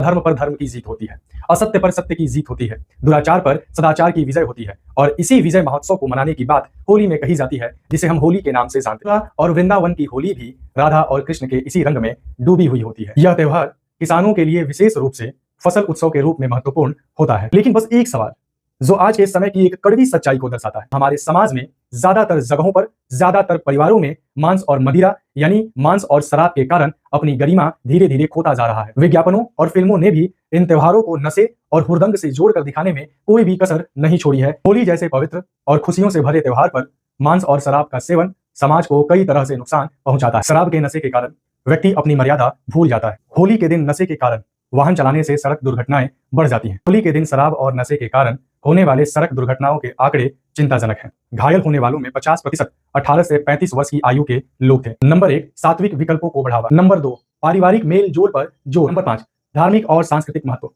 धर्म पर धर्म की जीत होती है, असत्य पर सत्य की जीत होती है, दुराचार पर सदाचार की विजय होती है। और इसी विजय महोत्सव को मनाने की बात होली में कही जाती है, जिसे हम होली के नाम से जानते हैं। और वृंदावन की होली भी राधा और कृष्ण के इसी रंग में डूबी हुई होती है। यह त्योहार किसानों के लिए विशेष रूप से फसल उत्सव के रूप में महत्वपूर्ण होता है। लेकिन बस एक सवाल जो आज के समय की एक कड़वी सच्चाई को दर्शाता है। हमारे समाज में ज्यादातर जगहों पर, ज्यादातर परिवारों में मांस और मदिरा यानी मांस और शराब के कारण अपनी गरिमा धीरे धीरे खोता जा रहा है। विज्ञापनों और फिल्मों ने भी इन त्योहारों को नशे और हुरदंग से जोड़कर दिखाने में कोई भी कसर नहीं छोड़ी है। होली जैसे पवित्र और खुशियों से भरे त्योहार पर मांस और शराब का सेवन समाज को कई तरह से नुकसान पहुंचाता है। शराब के नशे के कारण व्यक्ति अपनी मर्यादा भूल जाता है। होली के दिन नशे के कारण वाहन चलाने से सड़क दुर्घटनाएं बढ़ जाती हैं। होली के दिन शराब और नशे के कारण होने वाले सड़क दुर्घटनाओं के आंकड़े चिंताजनक हैं। घायल होने वालों में 50% 18 से 35 वर्ष की आयु के लोग थे। नंबर 1, सात्विक विकल्पों को बढ़ावा। नंबर 2, पारिवारिक मेल जोल पर जोर। नंबर 5, धार्मिक और सांस्कृतिक महत्व।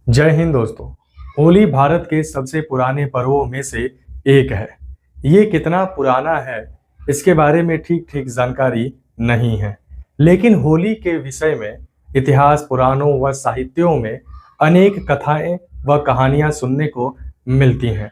जय हिंद दोस्तों। होली भारत के सबसे पुराने पर्वों में से एक है। ये कितना पुराना है इसके बारे में ठीक जानकारी नहीं है, लेकिन होली के विषय में इतिहास, पुराणों व साहित्यों में अनेक कथाएं व कहानियां सुनने को मिलती हैं।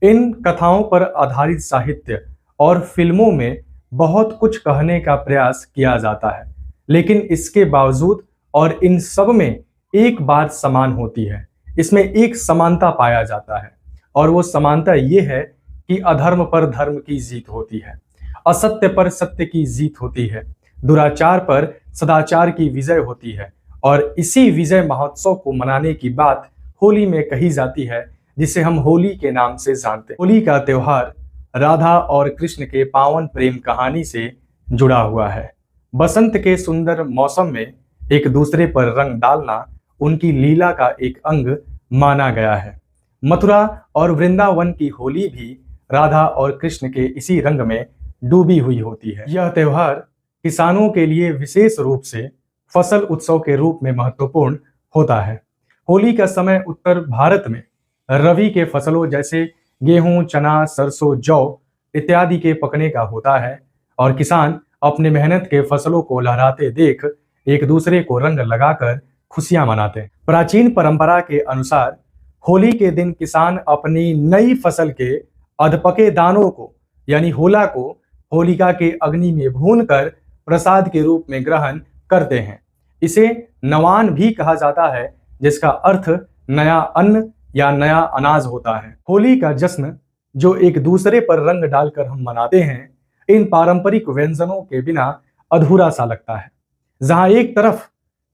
इन कथाओं पर आधारित साहित्य और फिल्मों में बहुत कुछ कहने का प्रयास किया जाता है, लेकिन इसके बावजूद और इन सब में एक बात समान होती है। इसमें एक समानता पाया जाता है और वो समानता ये है कि अधर्म पर धर्म की जीत होती है, असत्य पर सत्य की जीत होती है, दुराचार पर सदाचार की विजय होती है। और इसी विजय महोत्सव को मनाने की बात होली में कही जाती है, जिसे हम होली के नाम से जानते हैं। होली का त्योहार राधा और कृष्ण के पावन प्रेम कहानी से जुड़ा हुआ है। बसंत के सुंदर मौसम में एक दूसरे पर रंग डालना उनकी लीला का एक अंग माना गया है। मथुरा और वृंदावन की होली भी राधा और कृष्ण के इसी रंग में डूबी हुई होती है। यह त्योहार किसानों के लिए विशेष रूप से फसल उत्सव के रूप में महत्वपूर्ण होता है। होली का समय उत्तर भारत में रबी के फसलों जैसे गेहूं, चना, सरसों, जौ इत्यादि के पकने का होता है और किसान अपने मेहनत के फसलों को लहराते देख एक दूसरे को रंग लगाकर खुशियां मनाते हैं। प्राचीन परंपरा के अनुसार होली के दिन किसान अपनी नई फसल के अधपके दानों को यानी होला को होलिका के अग्नि में भूनकर प्रसाद के रूप में ग्रहण करते हैं। इसे नवान भी कहा जाता है, जिसका अर्थ नया अन्न या नया अनाज होता है। होली का जश्न जो एक दूसरे पर रंग डालकर हम मनाते हैं, इन पारंपरिक व्यंजनों के बिना अधूरा सा लगता है। जहां एक तरफ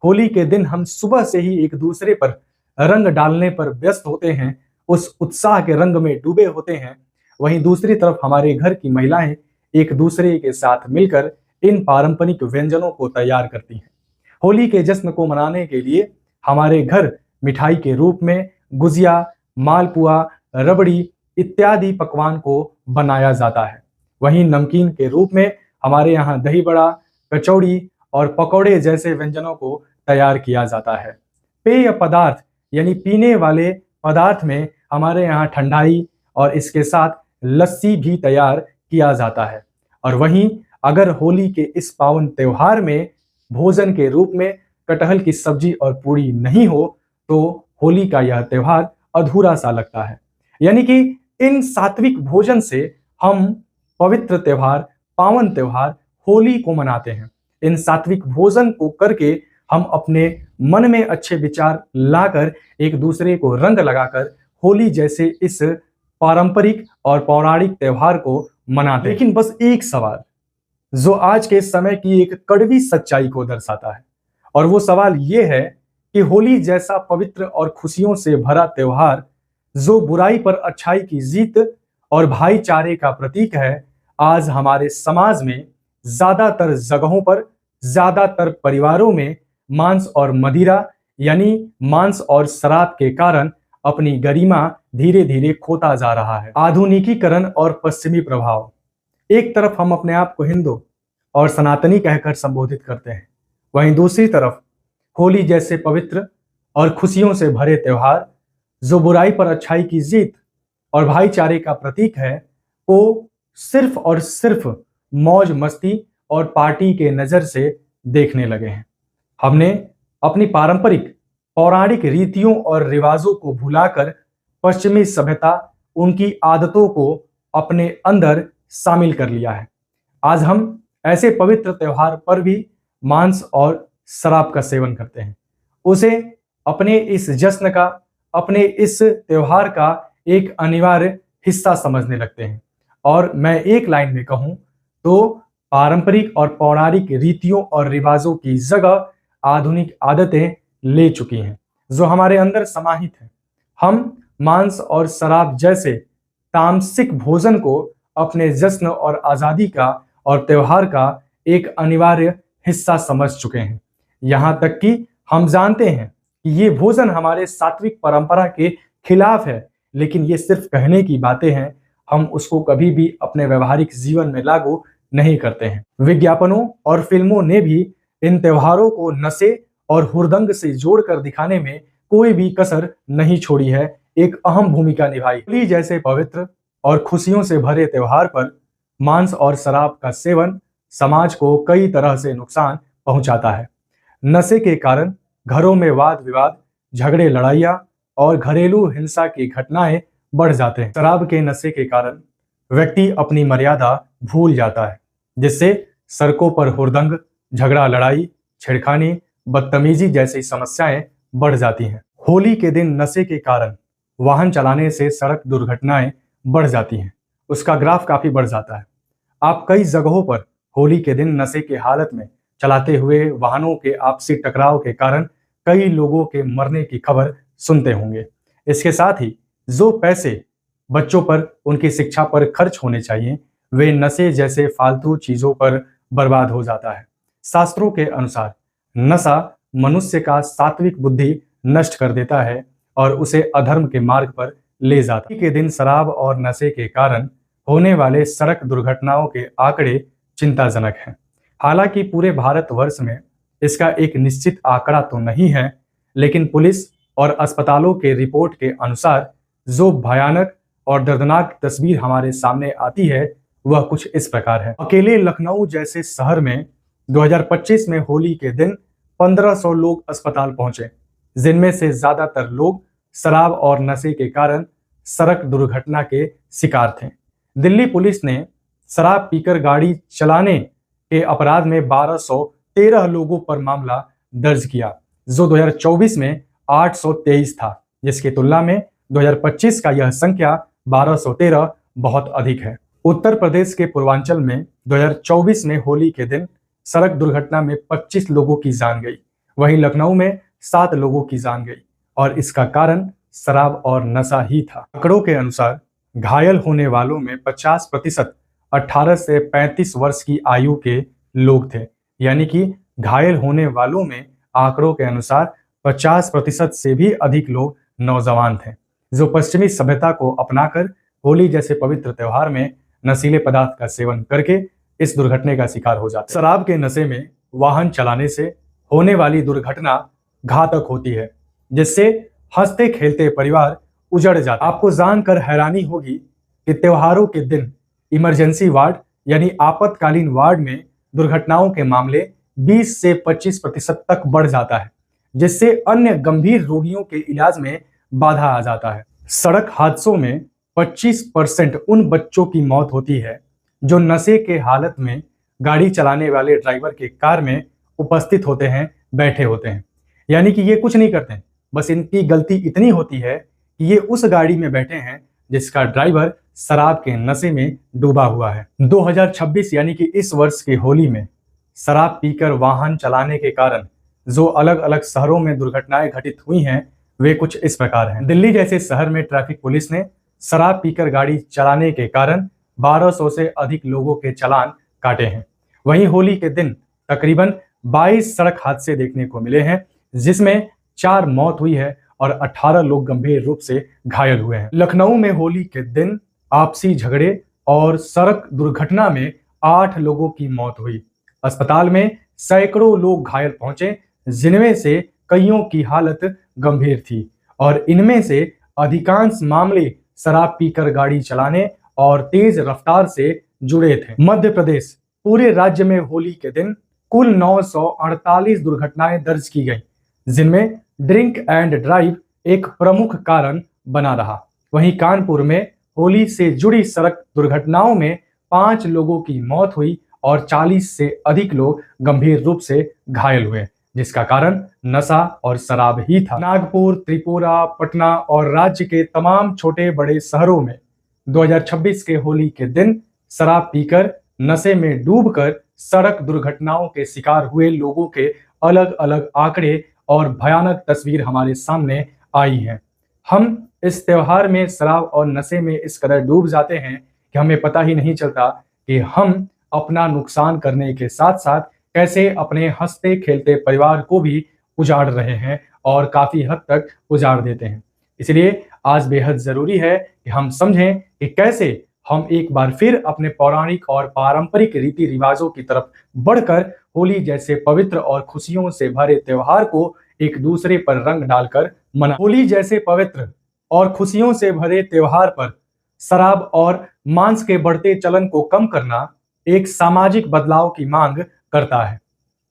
होली के दिन हम सुबह से ही एक दूसरे पर रंग डालने पर व्यस्त होते हैं, उस उत्साह के रंग में डूबे होते हैं, वहीं दूसरी तरफ हमारे घर की महिलाएं एक दूसरे के साथ मिलकर इन पारंपरिक व्यंजनों को तैयार करती हैं। होली के जश्न को मनाने के लिए हमारे घर मिठाई के रूप में गुजिया, मालपुआ, रबड़ी इत्यादि पकवान को बनाया जाता है। वहीं नमकीन के रूप में हमारे यहाँ दही बड़ा, कचौड़ी और पकौड़े जैसे व्यंजनों को तैयार किया जाता है। पेय पदार्थ यानी पीने वाले पदार्थ में हमारे यहाँ ठंडाई और इसके साथ लस्सी भी तैयार किया जाता है। और वहीं अगर होली के इस पावन त्योहार में भोजन के रूप में कटहल की सब्जी और पूरी नहीं हो तो होली का यह त्योहार अधूरा सा लगता है। यानी कि इन सात्विक भोजन से हम पवित्र त्योहार, पावन त्योहार होली को मनाते हैं। इन सात्विक भोजन को करके हम अपने मन में अच्छे विचार लाकर एक दूसरे को रंग लगाकर होली जैसे इस पारंपरिक और पौराणिक त्योहार को मनाते हैं। लेकिन बस एक सवाल जो आज के समय की एक कड़वी सच्चाई को दर्शाता है, और वो सवाल ये है कि होली जैसा पवित्र और खुशियों से भरा त्योहार जो बुराई पर अच्छाई की जीत और भाईचारे का प्रतीक है, आज हमारे समाज में ज्यादातर जगहों पर, ज्यादातर परिवारों में मांस और मदिरा यानी मांस और शराब के कारण अपनी गरिमा धीरे धीरे खोता जा रहा है। आधुनिकीकरण और पश्चिमी प्रभाव। एक तरफ हम अपने आप को हिंदू और सनातनी कहकर संबोधित करते हैं, वहीं दूसरी तरफ होली जैसे पवित्र और खुशियों से भरे त्योहार जो बुराई पर अच्छाई की जीत और भाईचारे का प्रतीक है, को सिर्फ और सिर्फ मौज मस्ती और पार्टी के नजर से देखने लगे हैं। हमने अपनी पारंपरिक पौराणिक रीतियों और रिवाजों को भुलाकर पश्चिमी सभ्यता उनकी आदतों को अपने अंदर शामिल कर लिया है। आज हम ऐसे पवित्र त्योहार पर भी मांस और शराब का सेवन करते हैं, उसे अपने इस जश्न का, अपने इस त्योहार का एक अनिवार्य हिस्सा समझने लगते हैं। और मैं एक लाइन में कहूं तो पारंपरिक और पौराणिक रीतियों और रिवाजों की जगह आधुनिक आदतें ले चुकी हैं, जो हमारे अंदर समाहित हैं। हम मांस और शराब जैसे तामसिक भोजन को अपने जश्न और आजादी का और त्योहार का एक अनिवार्य हिस्सा समझ चुके हैं। यहाँ तक कि हम जानते हैं कि ये भोजन हमारे सात्विक परंपरा के खिलाफ है, लेकिन ये सिर्फ कहने की बातें हैं। हम उसको कभी भी अपने व्यवहारिक जीवन में लागू नहीं करते हैं। विज्ञापनों और फिल्मों ने भी इन त्योहारों को नशे और हुरदंग से जोड़कर दिखाने में कोई भी कसर नहीं छोड़ी है, एक अहम भूमिका निभाई। होली जैसे पवित्र और खुशियों से भरे त्योहार पर मांस और शराब का सेवन समाज को कई तरह से नुकसान पहुंचाता है। नशे के कारण घरों में वाद विवाद, झगड़े, लड़ाइयाँ और घरेलू हिंसा की घटनाएं बढ़ जाते हैं। शराब के नशे के कारण व्यक्ति अपनी मर्यादा भूल जाता है, जिससे सड़कों पर हुरदंग, झगड़ा, लड़ाई, छेड़खानी, बदतमीजी जैसी समस्याएं बढ़ जाती हैं। होली के दिन नशे के कारण वाहन चलाने से सड़क दुर्घटनाएं बढ़ जाती हैं, उसका ग्राफ काफी बढ़ जाता है। आप कई जगहों पर होली के दिन नशे की हालत में चलाते हुए वाहनों के आपसी टकराव के कारण कई लोगों के मरने की खबर सुनते होंगे। इसके साथ ही जो पैसे बच्चों पर, उनकी शिक्षा पर खर्च होने चाहिए, वे नशे जैसे फालतू चीजों पर बर्बाद हो जाता है। शास्त्रों के अनुसार नशा मनुष्य का सात्विक बुद्धि नष्ट कर देता है और उसे अधर्म के मार्ग पर ले जाता है। के दिन शराब और नशे के कारण होने वाले सड़क दुर्घटनाओं के आंकड़े चिंताजनक हैं। हालांकि पूरे भारतवर्ष में इसका एक निश्चित आंकड़ा तो नहीं है, लेकिन पुलिस और अस्पतालों के रिपोर्ट के अनुसार जो भयानक और दर्दनाक तस्वीर हमारे सामने आती है वह कुछ इस प्रकार है। अकेले लखनऊ जैसे शहर में 2025 में होली के दिन 1500 लोग अस्पताल पहुंचे, जिनमें से ज्यादातर लोग शराब और नशे के कारण सड़क दुर्घटना के शिकार थे। दिल्ली पुलिस ने शराब पीकर गाड़ी चलाने के अपराध में 1213 लोगों पर मामला दर्ज किया, जो 2024 में 823 था, जिसकी तुलना में 2025 का यह संख्या 1213 बहुत अधिक है। उत्तर प्रदेश के पूर्वांचल में 2024 में होली के दिन सड़क दुर्घटना में 25 लोगों की जान गई, वहीं लखनऊ में 7 लोगों की जान गई, और इसका कारण शराब और नशा ही था। आंकड़ों के अनुसार घायल होने वालों में 50% 18 से 35 वर्ष की आयु के लोग थे, यानी कि घायल होने वालों में आंकड़ों के अनुसार 50% से भी अधिक लोग नौजवान थे, जो पश्चिमी सभ्यता को अपनाकर होली जैसे पवित्र त्योहार में नशीले पदार्थ का सेवन करके इस दुर्घटना का शिकार हो जाते हैं। शराब के नशे में वाहन चलाने से होने वाली दुर्घटना घातक होती है, जिससे हंसते खेलते परिवार उजड़ जाता है। आपको जानकर हैरानी होगी कि त्योहारों के दिन इमरजेंसी वार्ड यानी आपातकालीन वार्ड में दुर्घटनाओं के मामले 20 से 25% तक बढ़ जाता है, जिससे अन्य गंभीर रोगियों के इलाज में बाधा आ जाता है। सड़क हादसों में 25% उन बच्चों की मौत होती है जो नशे के हालत में गाड़ी चलाने वाले ड्राइवर के कार में उपस्थित होते हैं, बैठे होते हैं। यानी कि ये कुछ नहीं करते हैं, बस इनकी गलती इतनी होती है कि ये उस गाड़ी में बैठे हैं जिसका ड्राइवर शराब के नशे में डूबा हुआ है। 2026 यानी कि इस वर्ष की होली में शराब पीकर वाहन चलाने के कारण जो अलग अलग शहरों में दुर्घटनाएं घटित हुई हैं वे कुछ इस प्रकार हैं। दिल्ली जैसे शहर में ट्रैफिक पुलिस ने शराब पीकर गाड़ी चलाने के कारण 1200 से अधिक लोगों के चालान काटे हैं। वहीं होली के दिन तकरीबन 22 सड़क हादसे देखने को मिले हैं, जिसमें 4 मौत हुई है और 18 लोग गंभीर रूप से घायल हुए हैं। लखनऊ में होली के दिन आपसी झगड़े और सड़क दुर्घटना में 8 लोगों की मौत हुई। अस्पताल में सैकड़ों लोग घायल पहुंचे, जिनमें से कईयों की हालत गंभीर थी और इनमें से अधिकांश मामले शराब पीकर गाड़ी चलाने और तेज रफ्तार से जुड़े थे। मध्य प्रदेश पूरे राज्य में होली के दिन कुल 948 दुर्घटनाएं दर्ज की गई, जिनमें ड्रिंक एंड ड्राइव एक प्रमुख कारण बना रहा। वहीं कानपुर में होली से जुड़ी सड़क दुर्घटनाओं में 5 लोगों की मौत हुई और 40 से अधिक लोग गंभीर रूप से घायल हुए, जिसका कारण नशा और शराब ही था। नागपुर, त्रिपुरा, पटना और राज्य के तमाम छोटे बड़े शहरों में 2026 के होली के दिन शराब पीकर, नशे में डूबकर सड़क दुर्घटनाओं के शिकार हुए लोगों के अलग अलग आंकड़े और भयानक तस्वीर हमारे सामने आई हैं। हम इस त्योहार में शराब और नशे में इस कदर डूब जाते हैं कि हमें पता ही नहीं चलता कि हम अपना नुकसान करने के साथ साथ कैसे अपने हंसते खेलते परिवार को भी उजाड़ रहे हैं और काफी हद तक उजाड़ देते हैं। इसलिए आज बेहद जरूरी है कि हम समझें कि कैसे हम एक बार फिर अपने पौराणिक और पारंपरिक रीति रिवाजों की तरफ बढ़कर होली जैसे पवित्र और खुशियों से भरे त्योहार को एक दूसरे पर रंग डालकर मना। होली जैसे पवित्र और खुशियों से भरे त्योहार पर शराब और मांस के बढ़ते चलन को कम करना एक सामाजिक बदलाव की मांग करता है।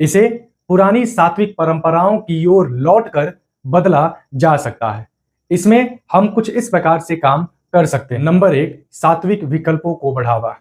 इसे पुरानी सात्विक परंपराओं की ओर लौटकर बदला जा सकता है। इसमें हम कुछ इस प्रकार से काम कर सकते हैं। नंबर 1, सात्विक विकल्पों को बढ़ावा।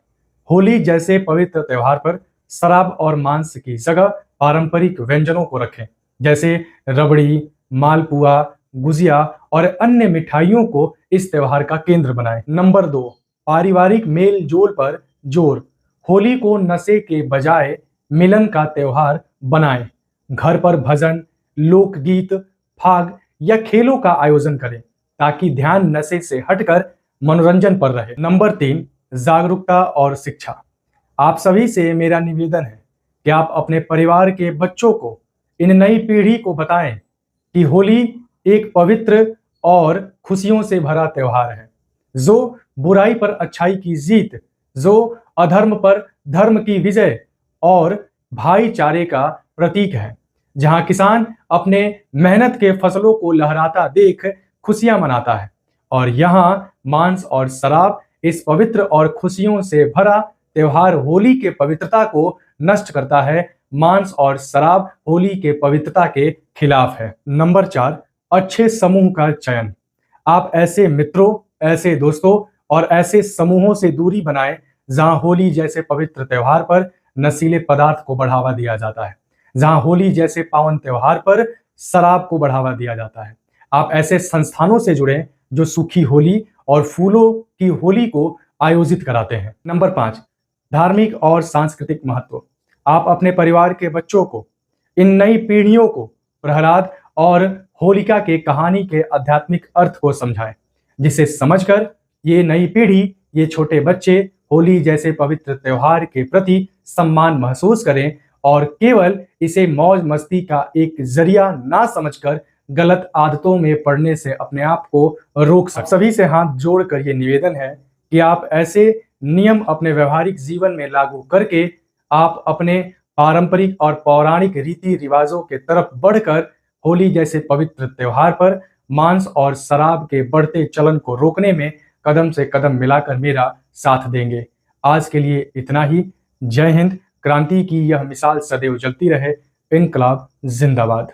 होली जैसे पवित्र त्योहार पर शराब और मांस की जगह पारंपरिक व्यंजनों को रखें, जैसे रबड़ी, मालपुआ, गुजिया और अन्य मिठाइयों को इस त्योहार का केंद्र बनाएं। नंबर 2, पारिवारिक मेल जोल पर जोर। होली को नशे के बजाय मिलन का त्योहार बनाएं। घर पर भजन, लोकगीत, फाग या खेलों का आयोजन करें ताकि ध्यान नशे से हटकर मनोरंजन पर रहे। नंबर 3, जागरूकता और शिक्षा। आप सभी से मेरा निवेदन है कि आप अपने परिवार के बच्चों को, इन नई पीढ़ी को बताएं कि होली एक पवित्र और खुशियों से भरा त्योहार है, जो बुराई पर अच्छाई की जीत, जो अधर्म पर धर्म की विजय और भाईचारे का प्रतीक है। जहां किसान अपने मेहनत के फसलों को लहराता देख खुशियां मनाता है और यहां मांस और शराब इस पवित्र और खुशियों से भरा त्योहार होली के पवित्रता को नष्ट करता है। मांस और शराब होली के पवित्रता के खिलाफ है। नंबर 4, अच्छे समूह का चयन। आप ऐसे मित्रों, ऐसे दोस्तों और ऐसे समूहों से दूरी बनाएं जहां होली जैसे पवित्र त्योहार पर नशीले पदार्थ को बढ़ावा दिया जाता है, जहां होली जैसे पावन त्योहार पर शराब को बढ़ावा दिया जाता है। आप ऐसे संस्थानों से जुड़ें जो सूखी होली और फूलों की होली को आयोजित कराते हैं। नंबर 5, धार्मिक और सांस्कृतिक महत्व। आप अपने परिवार के बच्चों को, इन नई पीढ़ियों को प्रहलाद और होलिका के कहानी के आध्यात्मिक अर्थ को समझाएं, जिसे समझकर ये नई पीढ़ी, ये छोटे बच्चे होली जैसे पवित्र त्योहार के प्रति सम्मान महसूस करें और केवल इसे मौज मस्ती का एक जरिया ना समझकर गलत आदतों में पड़ने से अपने आप को रोक सकें। सभी से हाथ जोड़कर ये निवेदन है कि आप ऐसे नियम अपने व्यवहारिक जीवन में लागू करके आप अपने पारंपरिक और पौराणिक रीति रिवाजों के तरफ बढ़कर होली जैसे पवित्र त्योहार पर मांस और शराब के बढ़ते चलन को रोकने में कदम से कदम मिलाकर मेरा साथ देंगे। आज के लिए इतना ही। जय हिंद। क्रांति की यह मिसाल सदैव जलती रहे। इनकलाब जिंदाबाद।